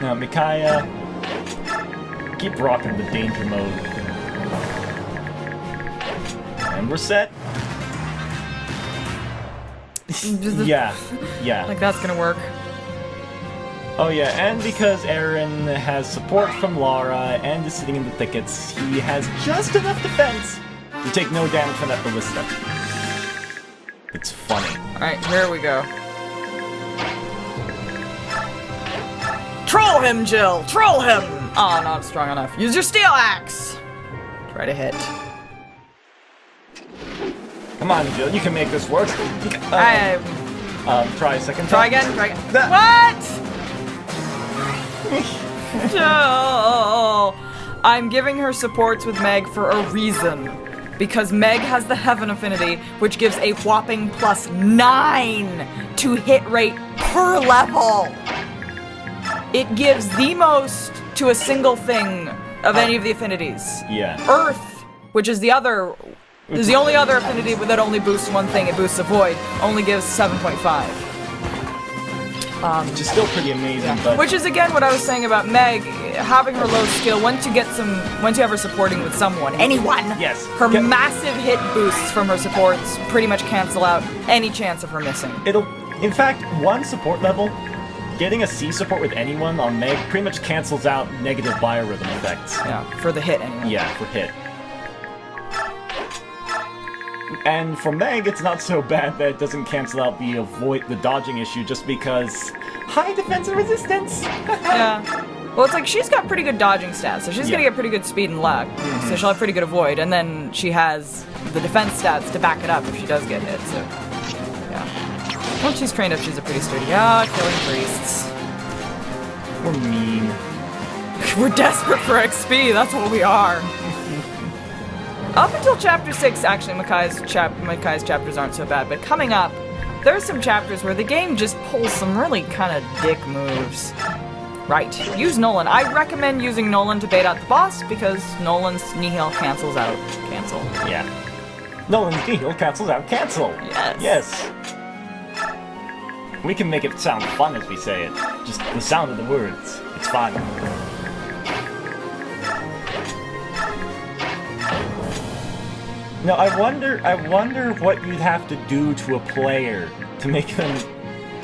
Now, Micaiah, keep rocking the danger mode. And we're set. Yeah. Like that's gonna work. Oh yeah, and because Aaron has support from Lara and is sitting in the thickets, he has just enough defense to take no damage from that ballista. It's funny. Alright, here we go. Troll him, Jill! Troll him! Oh, not strong enough. Use your steel axe! Try to hit. Come on, Jill, you can make this work. Try a second time. Try again, try again. What?! Jill! I'm giving her supports with Meg for a reason. Because Meg has the Heaven Affinity, which gives a whopping +9 to hit rate per level. It gives the most to a single thing of any of the affinities. Yeah. Earth, which is the only other affinity that only boosts one thing. It boosts a void. Only gives 7.5. Which is still pretty amazing, but... Which is, again, what I was saying about Meg, having her low skill, once you have her supporting with someone, anyone, yes, her massive hit boosts from her supports pretty much cancel out any chance of her missing. In fact, one support level, getting a C support with anyone on Meg pretty much cancels out negative biorhythm effects. Yeah, for the hit anyway. Yeah, for hit. And for Meg, it's not so bad that it doesn't cancel out the dodging issue just because high defense and resistance. Yeah. Well, it's like she's got pretty good dodging stats, so she's gonna get pretty good speed and luck. So she'll have pretty good avoid, and then she has the defense stats to back it up if she does get hit. So, yeah. Once she's trained up, she's a pretty sturdy. Killing priests. We're mean. We're desperate for XP. That's what we are. Up until chapter 6, actually, Micaiah's chapters aren't so bad, but coming up, there's some chapters where the game just pulls some really kind of dick moves. Right, use Nolan. I recommend using Nolan to bait out the boss, because Nolan's nihil cancels out cancel. Yeah. Nolan's nihil cancels out cancel! Yes. Yes. We can make it sound fun as we say it. Just the sound of the words. It's fun. No, I wonder what you'd have to do to a player to make them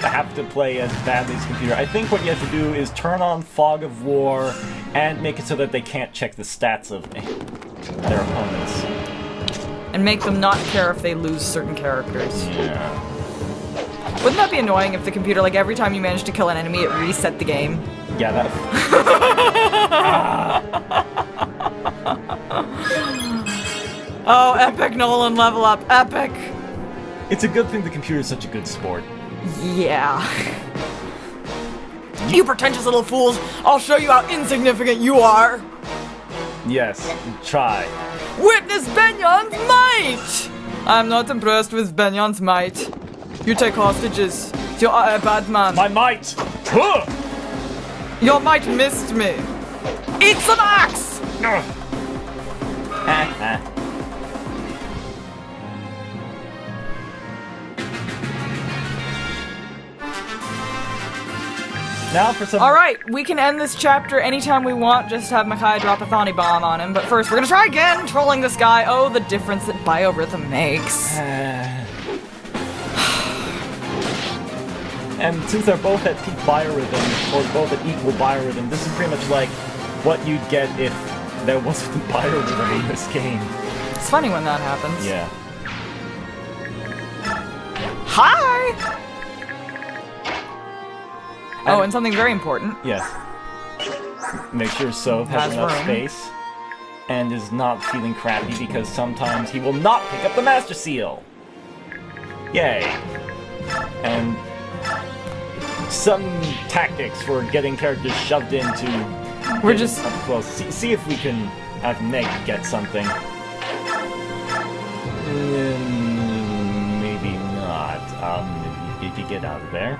have to play as badly as computer. I think what you have to do is turn on Fog of War and make it so that they can't check the stats of their opponents. And make them not care if they lose certain characters. Yeah. Wouldn't that be annoying if the computer, like, every time you managed to kill an enemy, it reset the game? Yeah, that... Oh, epic Nolan level up, epic! It's a good thing the computer is such a good sport. Yeah. You pretentious little fools! I'll show you how insignificant you are! Yes, try. Witness Benion's might! I'm not impressed with Benion's might. You take hostages. You are a bad man. My might! Huh! Your might missed me. Eat some axe! Now for some... Alright, we can end this chapter anytime we want, just have Micaiah drop a Thani bomb on him. But first, we're gonna try again, trolling this guy. Oh, the difference that biorhythm makes. And since they're both at peak biorhythm, or both at equal biorhythm, this is pretty much like what you'd get if there wasn't biorhythm in this game. It's funny when that happens. Yeah. Hi! Oh, and something very important. Yes. Make sure Soph has enough space and is not feeling crappy because sometimes he will not pick up the Master Seal. Yay. And some tactics for getting characters shoved into... We're just... up close. See if we can have Meg get something. Maybe not. Did you get out of there?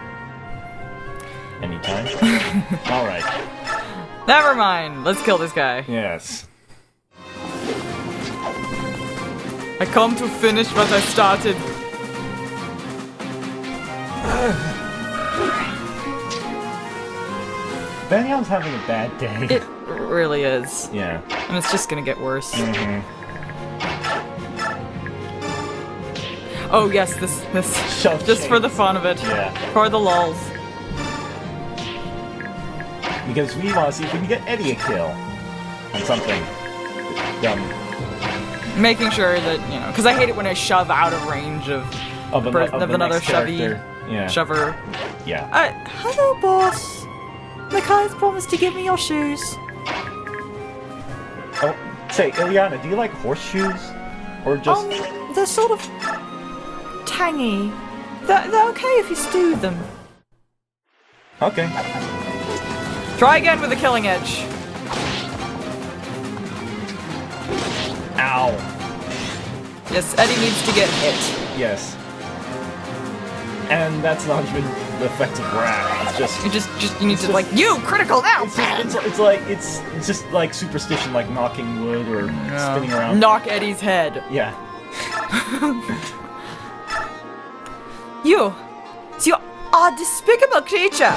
Anytime? Alright. Never mind. Let's kill this guy. Yes. I come to finish what I started. Benyon's having a bad day. It really is. Yeah. And it's just gonna get worse. Mm-hmm. Oh yes, this Shove just chains. for the fun of it. Yeah. For the lulz. Because we want to see if we can get Eddie a kill on something dumb. Making sure that, you know, because I hate it when I shove out of range of another next shovey character. Yeah. shover. Yeah. Hello, boss. Micaiah's promised to give me your shoes. Oh, say, Ileana, do you like horseshoes? Or just... They're sort of tangy. They're okay if you stew them. Okay. Try again with the killing edge. Ow. Yes, Eddie needs to get hit. Yes. And that's not even the effective wrath. It's just... You need to, like, you! Critical now! It's just like superstition, like knocking wood or spinning around. Knock Eddie's head. Yeah. You are a despicable creature!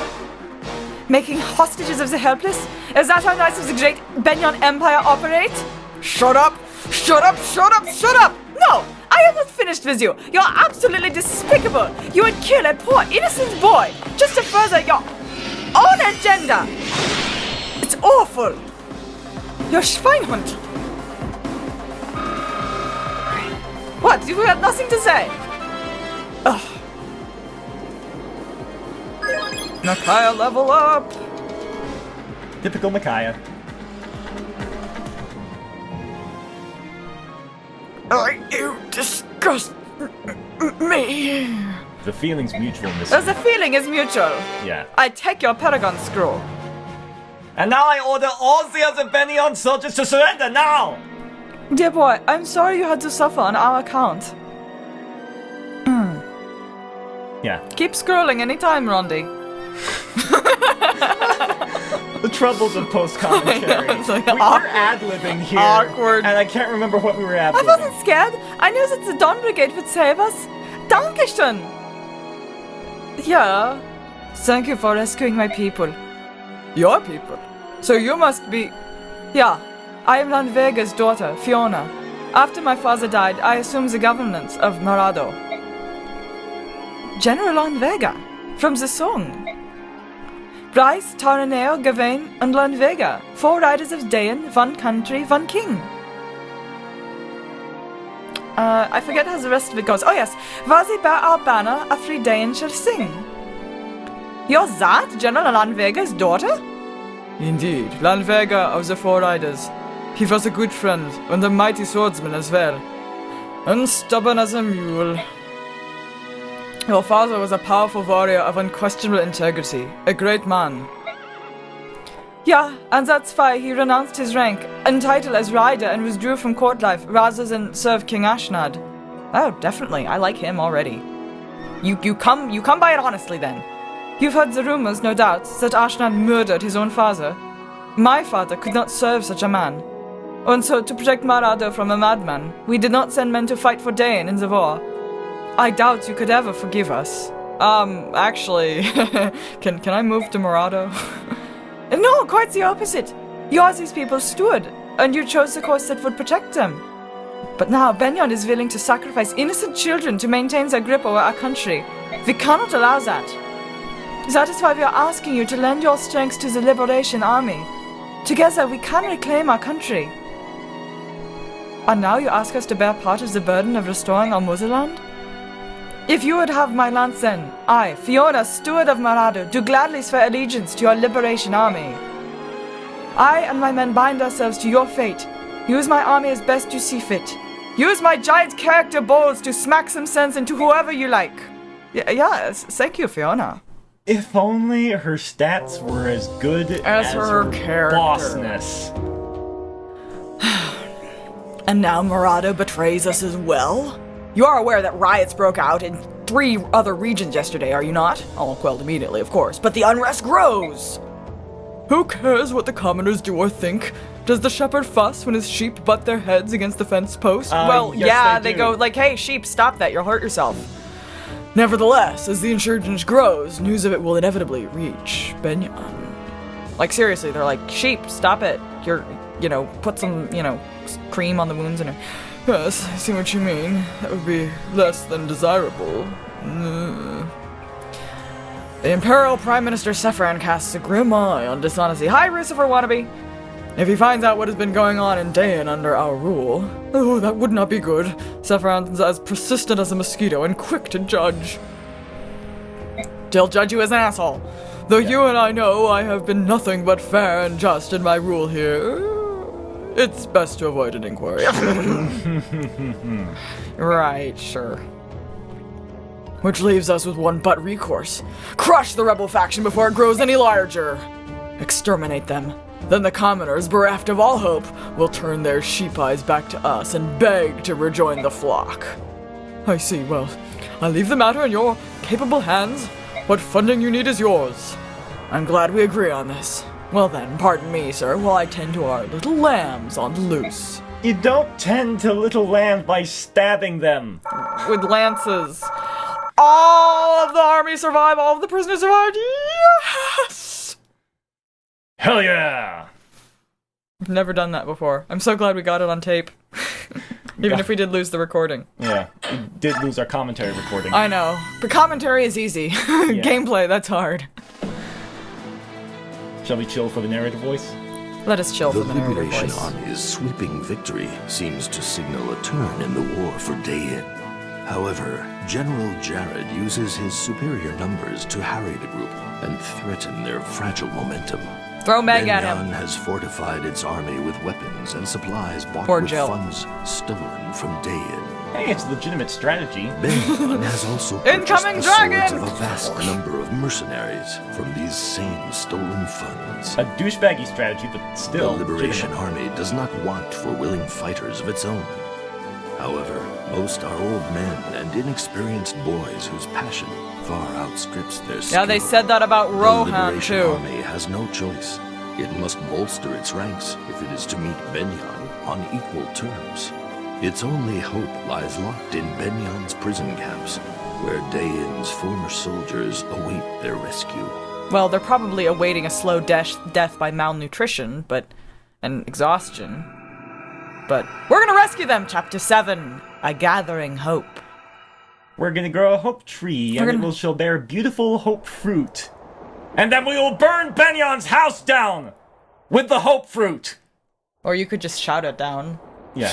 Making hostages of the helpless? Is that how knights of the great Benyon Empire operate? Shut up! Shut up! Shut up! Shut up! No! I am not finished with you! You're absolutely despicable! You would kill a poor innocent boy just to further your own agenda! It's awful! You're Schweinhund! What? You have nothing to say? Ugh. Micaiah, level up! Typical Micaiah. You disgust me. The feeling's mutual in this. The feeling is mutual. Yeah. I take your Paragon scroll. And now I order all the other Benyon soldiers to surrender now! Dear boy, I'm sorry you had to suffer on our account. Yeah. Keep scrolling anytime, Rondie. The troubles of post-commentary. It's like we were ad-libbing here. Awkward. And I can't remember what we were I ad-libbing. wasn't scared. I knew that the Dawn Brigade would save us. Dankeschön. Yeah. Thank you for rescuing my people. Your people? So you must be... Yeah. I am Lanvega's daughter, Fiona. After my father died, I assumed the governance of Marado. General Lanvega, from the song. Bryce, Taraneo, Gawain, and Lanvega, 4 riders of Dayan, 1 country, 1 king. I forget how the rest of it goes. Oh yes, Vazi bear our banner, a free Dayan shall sing. You're that, General Lanvega's daughter? Indeed, Lanvega of the 4 riders. He was a good friend, and a mighty swordsman as well. And stubborn as a mule. Your father was a powerful warrior of unquestionable integrity, a great man. Yeah, and that's why he renounced his rank and title as rider and withdrew from court life rather than serve King Ashnad. Oh, definitely, I like him already. You come by it honestly then. You've heard the rumors, no doubt, that Ashnad murdered his own father. My father could not serve such a man. And so, to protect Marado from a madman, we did not send men to fight for Dayan in the war. I doubt you could ever forgive us. Actually, can I move to Marado? No, quite the opposite. You are these people's steward, and you chose the course that would protect them. But now Benyon is willing to sacrifice innocent children to maintain their grip over our country. We cannot allow that. That is why we are asking you to lend your strength to the Liberation Army. Together we can reclaim our country. And now you ask us to bear part of the burden of restoring our motherland? If you would have my lance then, I, Fiona, steward of Marado, do gladly swear allegiance to your Liberation Army. I and my men bind ourselves to your fate. Use my army as best you see fit. Use my giant character balls to smack some sense into whoever you like. Yes, thank you, Fiona. If only her stats were as good as her character. bossness. And now Marado betrays us as well? You are aware that riots broke out in 3 other regions yesterday, are you not? All quelled immediately, of course, but the unrest grows! Who cares what the commoners do or think? Does the shepherd fuss when his sheep butt their heads against the fence post? Well, yes, yeah, they they do. go like, hey, sheep, stop that, you'll hurt yourself. Nevertheless, as the insurgence grows, news of it will inevitably reach Benyon. Like, seriously, they're like, sheep, stop it. Put some, cream on the wounds and... Yes, I see what you mean. That would be less than desirable. The Imperial Prime Minister Sephiroth casts a grim eye on dishonesty. Hi, Lucifer wannabe! If he finds out what has been going on in Dayan under our rule, that would not be good. Sephiroth is as persistent as a mosquito and quick to judge. He'll judge you as an asshole. Though you and I know I have been nothing but fair and just in my rule here, it's best to avoid an inquiry. Right, sure. Which leaves us with one but recourse. Crush the rebel faction before it grows any larger. Exterminate them. Then the commoners, bereft of all hope, will turn their sheep eyes back to us and beg to rejoin the flock. I see, well, I leave the matter in your capable hands. What funding you need is yours. I'm glad we agree on this. Well then, pardon me, sir, while I tend to our little lambs on the loose. You don't tend to little lambs by stabbing them. With lances. All of the army survive, all of the prisoners survived, yes! Hell yeah! I've never done that before. I'm so glad we got it on tape. Even if we did lose the recording. Yeah, we did lose our commentary recording. I know. But commentary is easy. Gameplay, that's hard. Shall we chill for the narrator voice? Let us chill for the narrator Liberation voice. Army's sweeping victory seems to signal a turn in the war for Dayan. However, General Jared uses his superior numbers to harry the group and threaten their fragile momentum. Throw Meg at him. Benyan has fortified its army with weapons and supplies bought Poor with Jill. funds stolen from Dayan. Hey, it's a legitimate strategy. Benyan has also Incoming purchased the dragon! swords of a vast number of mercenaries from these same stolen funds. A douchebaggy strategy, but still The Liberation legitimate. Army does not want for willing fighters of its own. However, most are old men and inexperienced boys whose passion far outstrips their skill. Yeah, they said that about The Rohan, Liberation too. Army has no choice. It must bolster its ranks if it is to meet Benyan on equal terms. Its only hope lies locked in Benyan's prison camps, where Dayan's former soldiers await their rescue. Well, they're probably awaiting a slow death by malnutrition, and exhaustion. But we're gonna rescue them, Chapter 7, A Gathering Hope. We're gonna grow a hope tree, and it will shall bear beautiful hope fruit. And then we will burn Benyan's house down with the hope fruit. Or you could just shout it down. Yeah.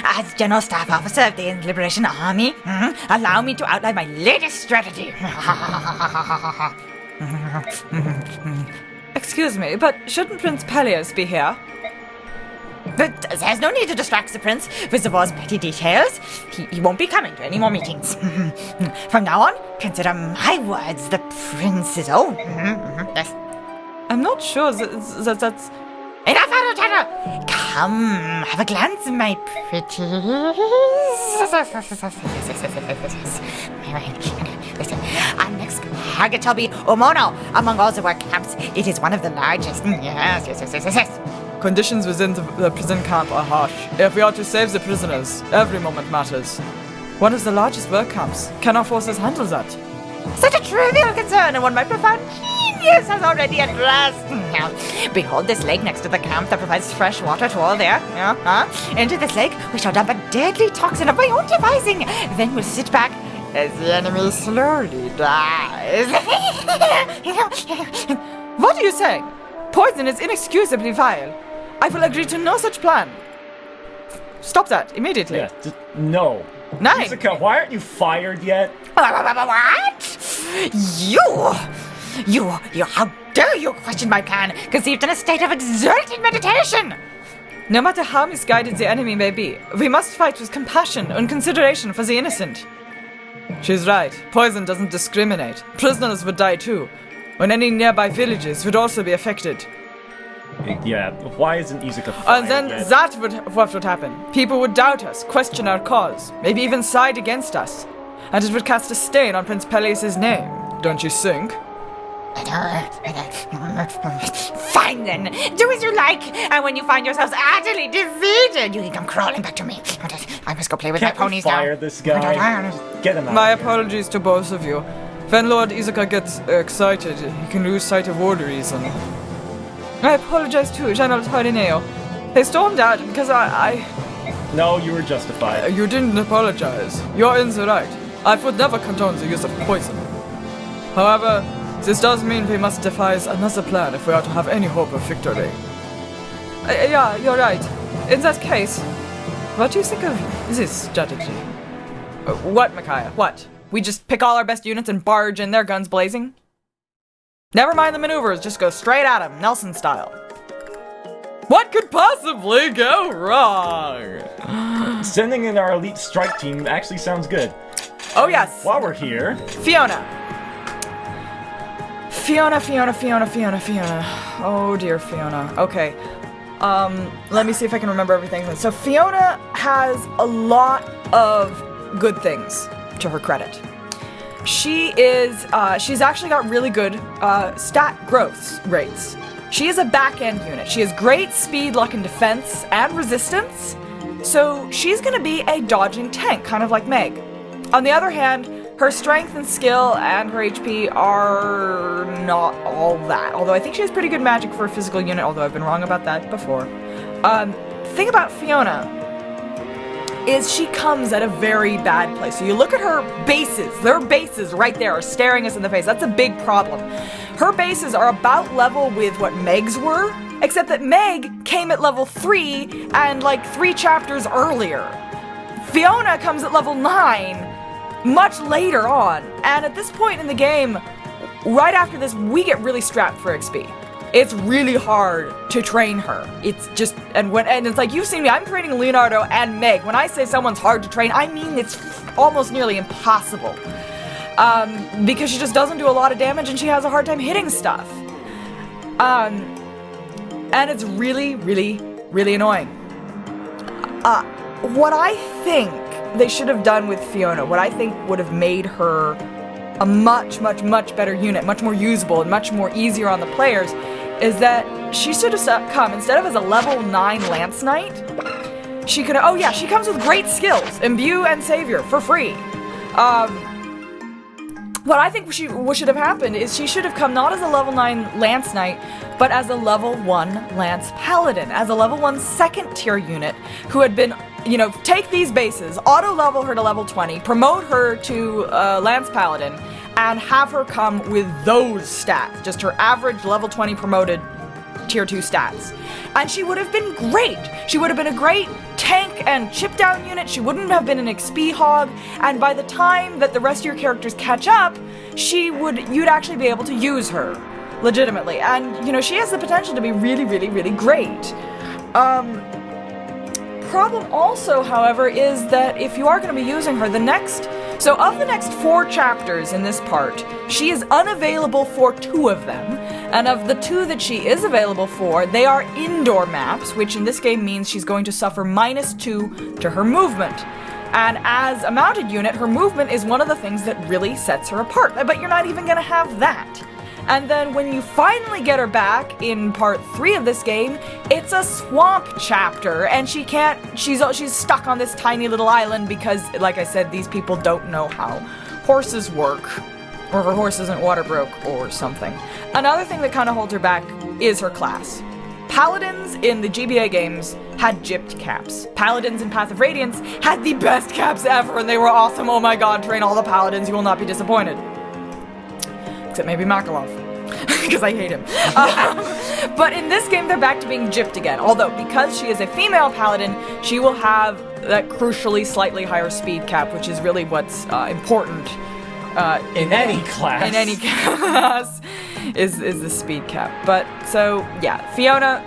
As General Staff Officer of the Liberation Army, allow me to outline my latest strategy. Excuse me, but shouldn't Prince Peleus be here? But there's no need to distract the prince with the war's petty details. He won't be coming to any more meetings. From now on, consider my words the prince's own. Yes. I'm not sure that's... Enough idle chatter! Come, have a glance at my pretty... Listen, our next target shall be Omono. Among all the work camps, it is one of the largest. Yes. Conditions within the prison camp are harsh. If we are to save the prisoners, every moment matters. What is the largest work camps? Can our forces handle that? Such a trivial concern, and one my profound genius has already addressed. Now, behold this lake next to the camp that provides fresh water to all there. Into this lake, we shall dump a deadly toxin of my own devising. Then we'll sit back as the enemy slowly dies. What are you saying? Poison is inexcusably vile. I will agree to no such plan. Stop that immediately. Yeah, no. 9. Jessica, why aren't you fired yet? What? You, how dare you question my plan, conceived in a state of exerted meditation? No matter how misguided the enemy may be, we must fight with compassion and consideration for the innocent. She's right. Poison doesn't discriminate. Prisoners would die too, when any nearby villages would also be affected. Yeah, why isn't Izuka fired And then yet? that would what would happen. People would doubt us, question our cause, maybe even side against us. And it would cast a stain on Prince Peleus' name, don't you think? Fine then, do as you like, and when you find yourselves utterly defeated, you can come crawling back to me. I must go play with Can't my we ponies fire now. this guy? Just get him out My of here. apologies to both of you. When Lord Izuka gets excited, he can lose sight of order easily. I apologize too, General Tarineo. They stormed out because I... No, you were justified. You didn't apologize. You're in the right. I would never condone the use of poison. However, this does mean we must devise another plan if we are to have any hope of victory. Yeah, you're right. In that case, what do you think of this strategy? What, Micaiah? What? We just pick all our best units and barge in there, guns blazing? Never mind the maneuvers, just go straight at them, Nelson style. What could possibly go wrong? Sending in our elite strike team actually sounds good. Oh yes. While we're here... Fiona. Fiona. Oh dear, Fiona. Okay. Let me see if I can remember everything. So Fiona has a lot of good things to her credit. She's actually got really good stat growth rates. She is a back-end unit. She has great speed, luck, and defense, and resistance. So she's gonna be a dodging tank, kind of like Meg. On the other hand, her strength and skill and her HP are not all that. Although I think she has pretty good magic for a physical unit, although I've been wrong about that before. Thing about Fiona is she comes at a very bad place. So you look at her bases. Their bases right there are staring us in the face. That's a big problem. Her bases are about level with what Meg's were, except that Meg came at level 3 and like 3 chapters earlier. Fiona comes at level 9 much later on. And at this point in the game, right after this, we get really strapped for XP. It's really hard to train her. It's just, and it's like, you've seen me, I'm training Leonardo and Meg. When I say someone's hard to train, I mean it's almost nearly impossible. Because she just doesn't do a lot of damage and she has a hard time hitting stuff. And it's really, really, really annoying. What I think they should have done with Fiona, what I think would have made her a much, much, much better unit, much more usable and much more easier on the players, is that she should have come, instead of as a level 9 Lance Knight, she could, oh yeah, she comes with great skills, Imbue and Savior, for free. What I think what should have happened is she should have come not as a level 9 Lance Knight, but as a level 1 Lance Paladin, as a level 1 second tier unit who had been, take these bases, auto-level her to level 20, promote her to Lance Paladin, and have her come with those stats, just her average level 20 promoted tier 2 stats. And she would have been great. She would have been a great tank and chip down unit. She wouldn't have been an XP hog. And by the time that the rest of your characters catch up, you'd actually be able to use her legitimately. And, she has the potential to be really, really, really great. Problem also, however, is that if you are going to be using her, of the next 4 chapters in this part, she is unavailable for 2 of them, and of the 2 that she is available for, they are indoor maps, which in this game means she's going to suffer -2 to her movement. And as a mounted unit, her movement is one of the things that really sets her apart, but you're not even going to have that. And then when you finally get her back in part 3 of this game, it's a swamp chapter, and she's stuck on this tiny little island because, like I said, these people don't know how horses work, or her horse isn't water broke or something. Another thing that kind of holds her back is her class. Paladins in the GBA games had gypped caps. Paladins in Path of Radiance had the best caps ever, and they were awesome. Oh my god, train all the paladins, you will not be disappointed. Except maybe Makalov, because I hate him. But in this game, they're back to being gypped again. Although, because she is a female paladin, she will have that crucially slightly higher speed cap, which is really what's important in any class. In any class is the speed cap. But so yeah, Fiona.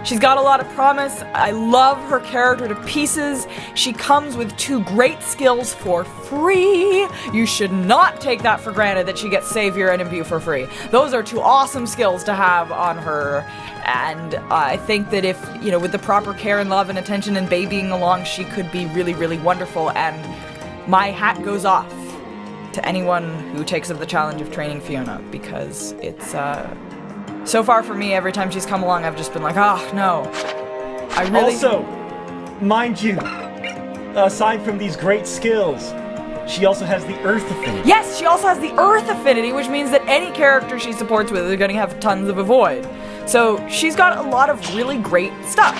She's got a lot of promise. I love her character to pieces. She comes with 2 great skills for free. You should not take that for granted that she gets Savior and Imbue for free. Those are 2 awesome skills to have on her. And I think that if, with the proper care and love and attention and babying along, she could be really, really wonderful. And my hat goes off to anyone who takes up the challenge of training Fiona, because it's, so far for me, every time she's come along, I've just been like, oh, no. I really... Also, mind you, aside from these great skills, she also has the Earth affinity. Yes, she also has the Earth affinity, which means that any character she supports with is going to have tons of avoid. So she's got a lot of really great stuff.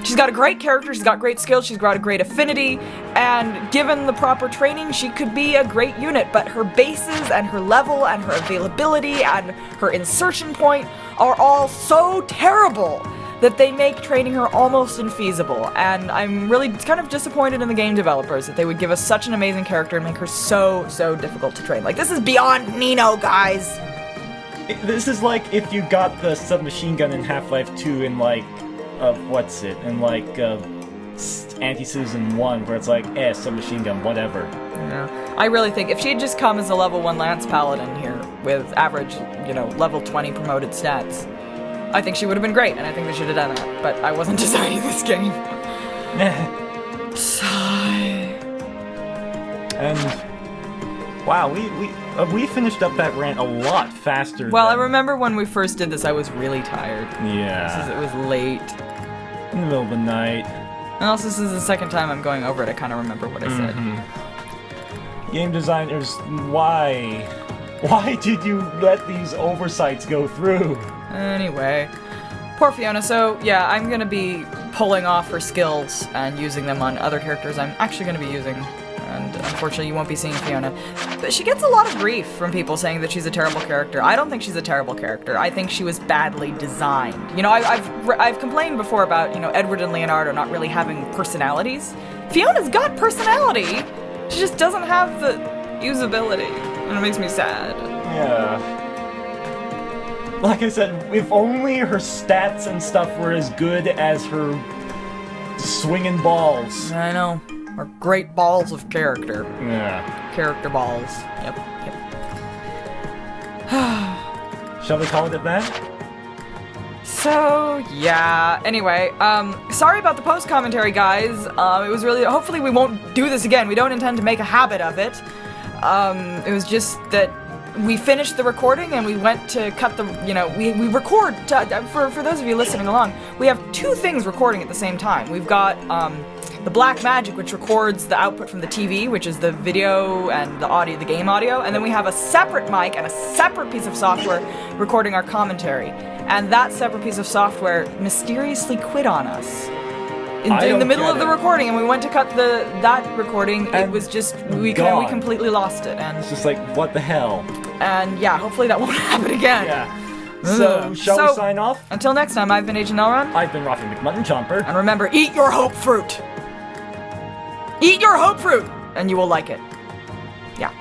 She's got a great character, she's got great skills, she's got a great affinity, and given the proper training, she could be a great unit, but her bases and her level and her availability and her insertion point are all so terrible that they make training her almost infeasible, and I'm really kind of disappointed in the game developers that they would give us such an amazing character and make her so difficult to train. Like, this is beyond Nino, guys! This is like if you got the submachine gun in Half-Life 2 in like, Anti-Citizen 1, where it's like, submachine gun, whatever. Yeah. I really think if she had just come as a level 1 Lance Paladin here with average, level 20 promoted stats, I think she would have been great, and I think they should have done that. But I wasn't designing this game. Sigh. And wow, we finished up that rant a lot faster. Well, I remember when we first did this, I was really tired. Yeah. It was late. In the middle of the night. And also, this is the second time I'm going over it. I kind of remember what I said. Game designers, why? Why did you let these oversights go through? Anyway, poor Fiona. So, yeah, I'm going to be pulling off her skills and using them on other characters I'm actually going to be using. And unfortunately, you won't be seeing Fiona. But she gets a lot of grief from people saying that she's a terrible character. I don't think she's a terrible character. I think she was badly designed. I've complained before about, Edward and Leonardo not really having personalities. Fiona's got personality. She just doesn't have the usability. And it makes me sad. Yeah. Like I said, if only her stats and stuff were as good as her swinging balls. I know. Or great balls of character. Yeah. Character balls. Yep. Shall we call it that? So, yeah. Anyway, sorry about the post commentary, guys. It was really, hopefully we won't do this again. We don't intend to make a habit of it. It was just that we finished the recording and we went to cut the, we record, for those of you listening along, we have two things recording at the same time. We've got, the Black Magic, which records the output from the TV, which is the video and the audio, the game audio, and then we have a separate mic and a separate piece of software recording our commentary. And that separate piece of software mysteriously quit on us in the middle of the recording, and we went to cut that recording. It was just we completely lost it, and it's just like, what the hell? And yeah, hopefully that won't happen again. Yeah. So, shall we sign off? Until next time, I've been Agent Elrond. I've been Rafi McMutton Chomper. And remember, eat your hope fruit! Eat your hope fruit! And you will like it. Yeah.